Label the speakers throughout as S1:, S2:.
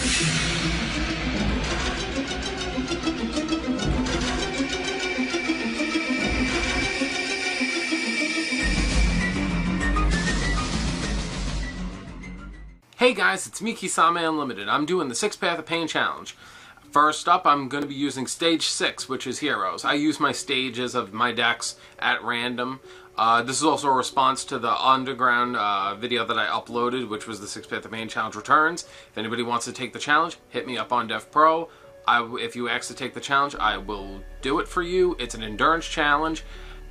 S1: Hey guys, it's me, Kisame Unlimited. I'm doing the 6 Path of Pain Challenge. First up, I'm going to be using Stage 6, which is Heroes. I use my stages of my decks at random. This is also a response to the Underground video that I uploaded, which was the 6 Path of Pain Challenge Returns. If anybody wants to take the challenge, hit me up on Devpro. If you ask to take the challenge, I will do it for you. It's an endurance challenge,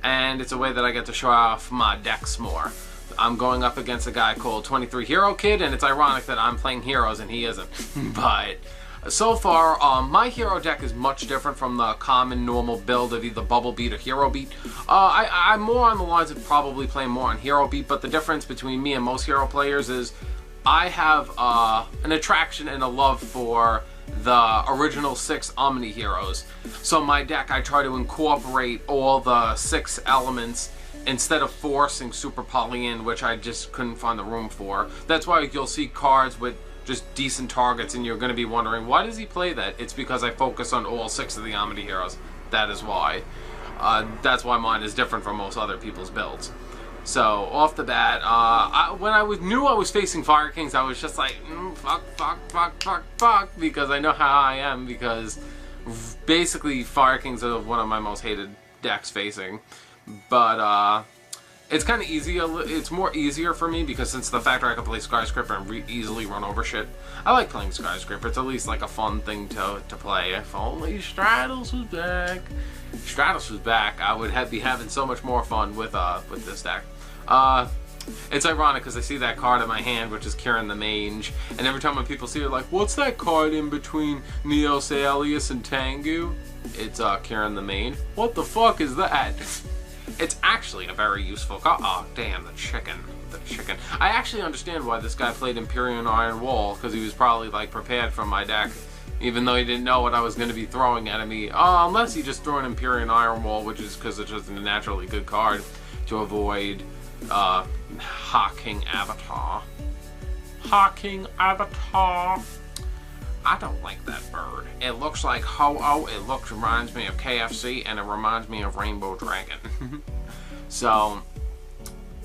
S1: and it's a way that I get to show off my decks more. I'm going up against a guy called 23 Hero Kid, and it's ironic that I'm playing heroes and he isn't. But so far, my hero deck is much different from the common normal build of either Bubble Beat or Hero Beat. I'm more on the lines of probably playing more on Hero Beat, but the difference between me and most hero players is I have an attraction and a love for the original 6 Omni heroes. So my deck, I try to incorporate all the 6 elements instead of forcing Super Poly in, which I just couldn't find the room for. That's why you'll see cards with just decent targets and you're going to be wondering, why does he play that? It's because I focus on all 6 of the Omni heroes. That is why. That's why mine is different from most other people's builds. So, off the bat, when I knew I was facing Fire Kings, I was just like, fuck, because I know how I am, because basically Fire Kings are one of my most hated decks facing. But it's kind of easy. It's more easier for me because since the factor I can play Skyscraper and easily run over shit. I like playing Skyscraper. It's at least like a fun thing to play. If only Stratos was back. If Stratos was back, I would be having so much more fun with this deck. It's ironic because I see that card in my hand, which is Kieran the Mange, and every time when people see it, like, what's that card in between Neos Alias and Tengu? It's Kieran the Mange. What the fuck is that? It's actually a very useful card. Oh, damn, the chicken. The chicken. I actually understand why this guy played Empyrean Iron Wall, because he was probably, like, prepared for my deck, even though he didn't know what I was going to be throwing at me. Unless he just threw an Empyrean Iron Wall, which is because it's just a naturally good card to avoid Hawking Avatar. Hawking Avatar. I don't like that bird. It looks like Ho-Oh, it reminds me of KFC, and it reminds me of Rainbow Dragon. So,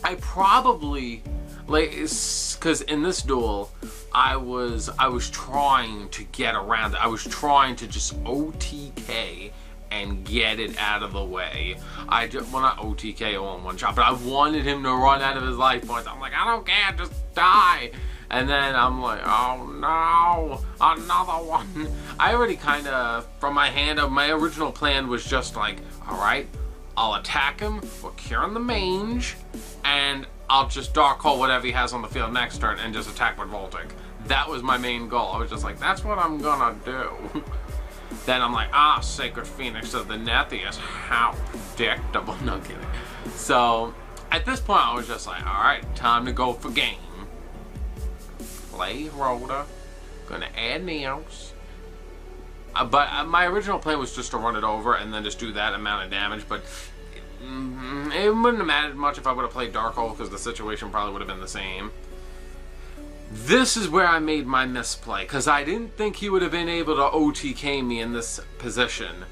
S1: I probably, like, because in this duel, I was trying to get around it. I was trying to just OTK and get it out of the way. Well, not OTK all in one shot, but I wanted him to run out of his life points. I'm like, I don't care, just die. And then I'm like, oh no, another one. I already kind of, from my hand, my original plan was just like, alright, I'll attack him with Kieran the Mange, and I'll just Dark Hole whatever he has on the field next turn and just attack with Voltic. That was my main goal. I was just like, that's what I'm gonna do. Then I'm like, Sacred Phoenix of the Nethius, how predictable. No kidding. So, at this point I was just like, alright, time to go for game. Play Rhoda, gonna add Neos. But my original plan was just to run it over and then just do that amount of damage, but it wouldn't have mattered much if I would have played Dark Hole because the situation probably would have been the same. This is where I made my misplay, because I didn't think he would have been able to OTK me in this position,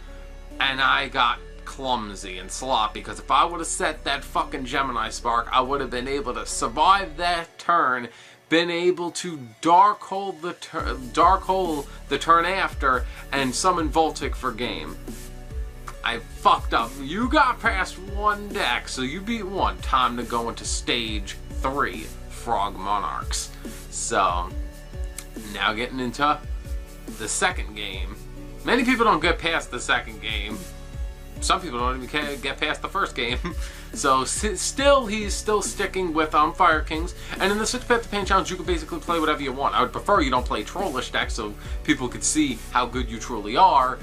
S1: and I got clumsy and sloppy, because if I would have set that fucking Gemini Spark, I would have been able to survive that turn, been able to Dark Hole the turn after, and summon Voltic for game. I fucked up. You got past one deck, so you beat one. Time to go into Stage 3, Frog Monarchs. So, now getting into the second game. Many people don't get past the second game. Some people don't even get past the first game. So he's still sticking with Fire Kings. And in the 6 Path of Pain Challenge, you can basically play whatever you want. I would prefer you don't play Trollish decks so people could see how good you truly are.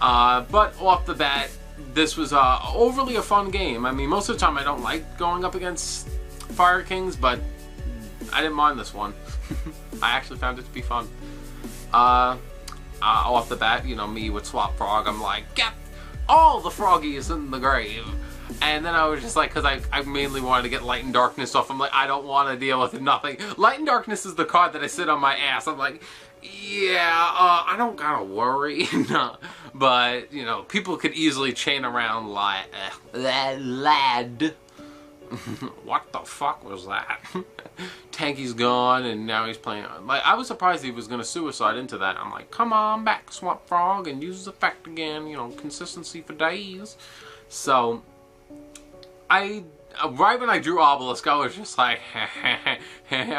S1: But off the bat, this was overly a fun game. I mean, most of the time I don't like going up against Fire Kings, but I didn't mind this one. I actually found it to be fun. Off the bat, you know, me with Swap Frog, I'm like, get all the froggies in the grave. And then I was just like, because I mainly wanted to get Light and Darkness off. I'm like, I don't want to deal with nothing. Light and Darkness is the card that I sit on my ass. I'm like, Yeah, I don't gotta worry, no. But, you know, people could easily chain around lad. What the fuck was that? Tanky's gone, and now he's playing. Like, I was surprised he was gonna suicide into that. I'm like, come on back, Swamp Frog, and use the effect again. You know, consistency for days. So, right when I drew Obelisk, I was just like,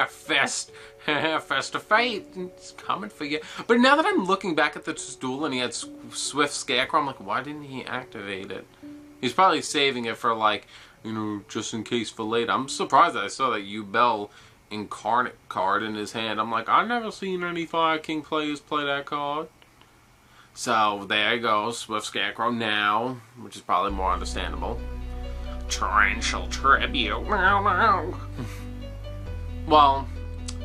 S1: fest of fate, it's coming for you. But now that I'm looking back at this duel and he had Swift Scarecrow, I'm like, why didn't he activate it? He's probably saving it for, like, you know, just in case for later. I'm surprised that I saw that Bell Incarnate card in his hand. I'm like, I've never seen any Fire King players play that card. So, there you go, Swift Scarecrow now, which is probably more understandable. Torrential Tribute. Well,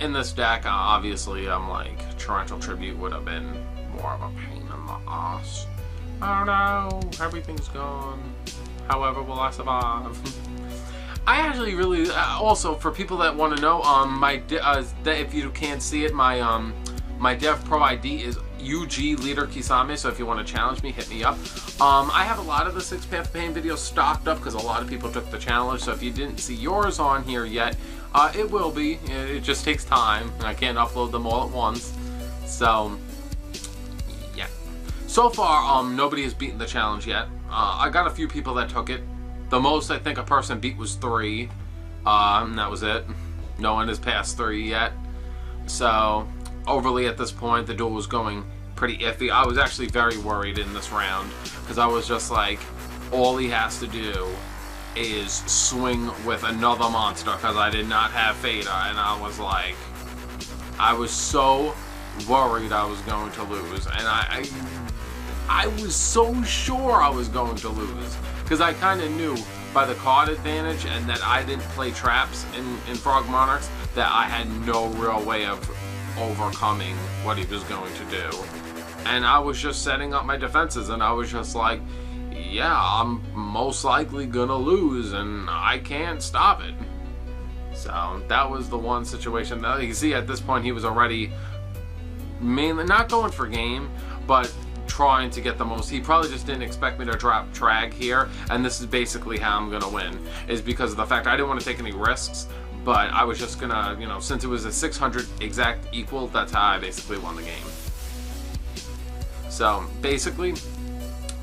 S1: in this deck, obviously, I'm like, Torrential Tribute would have been more of a pain in the ass. Oh no, everything's gone. However, will I survive? I actually really, also, for people that want to know, if you can't see it, my Devpro ID is ugleaderkisame, so if you want to challenge me, hit me up. I have a lot of the 6 Path of Pain videos stocked up because a lot of people took the challenge, so if you didn't see yours on here yet, it will be. It just takes time, and I can't upload them all at once. So, yeah. So far, nobody has beaten the challenge yet. I got a few people that took it. The most I think a person beat was 3. And that was it. No one has passed 3 yet. So, overly at this point, the duel was going pretty iffy. I was actually very worried in this round because I was just like, all he has to do is swing with another monster because I did not have Theta, and I was like, I was so worried I was going to lose, and I was so sure I was going to lose because I kind of knew by the card advantage and that I didn't play traps in Frog Monarchs that I had no real way of overcoming what he was going to do. And I was just setting up my defenses, and I was just like, yeah, I'm most likely gonna lose, and I can't stop it. So that was the one situation. Now you can see at this point he was already mainly not going for game, but trying to get the most. He probably just didn't expect me to drop Trag here, and this is basically how I'm gonna win, is because of the fact I didn't want to take any risks, but I was just gonna, you know, since it was a 600 exact equal, that's how I basically won the game. So basically,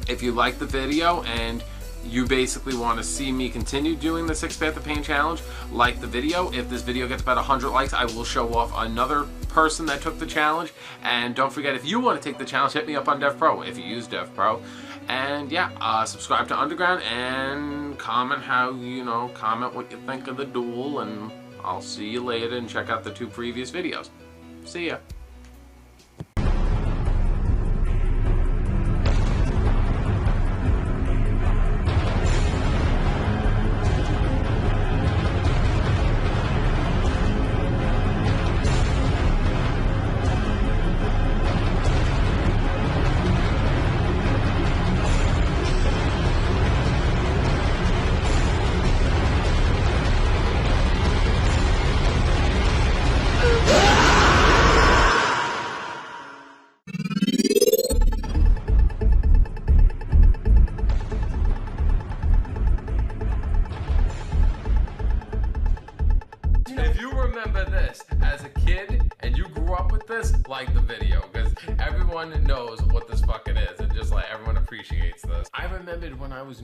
S1: if you like the video and you basically want to see me continue doing the 6 Path of Pain challenge, like the video. If this video gets about 100 likes, I will show off another person that took the challenge. And don't forget, if you want to take the challenge, hit me up on Devpro if you use Devpro. And yeah, subscribe to Underground and comment comment what you think of the duel, and I'll see you later, and check out the 2 previous videos. See ya. If you remember this as a kid and you grew up with this, like the video, because everyone knows what this fucking is, and just like everyone appreciates this. I remembered when I was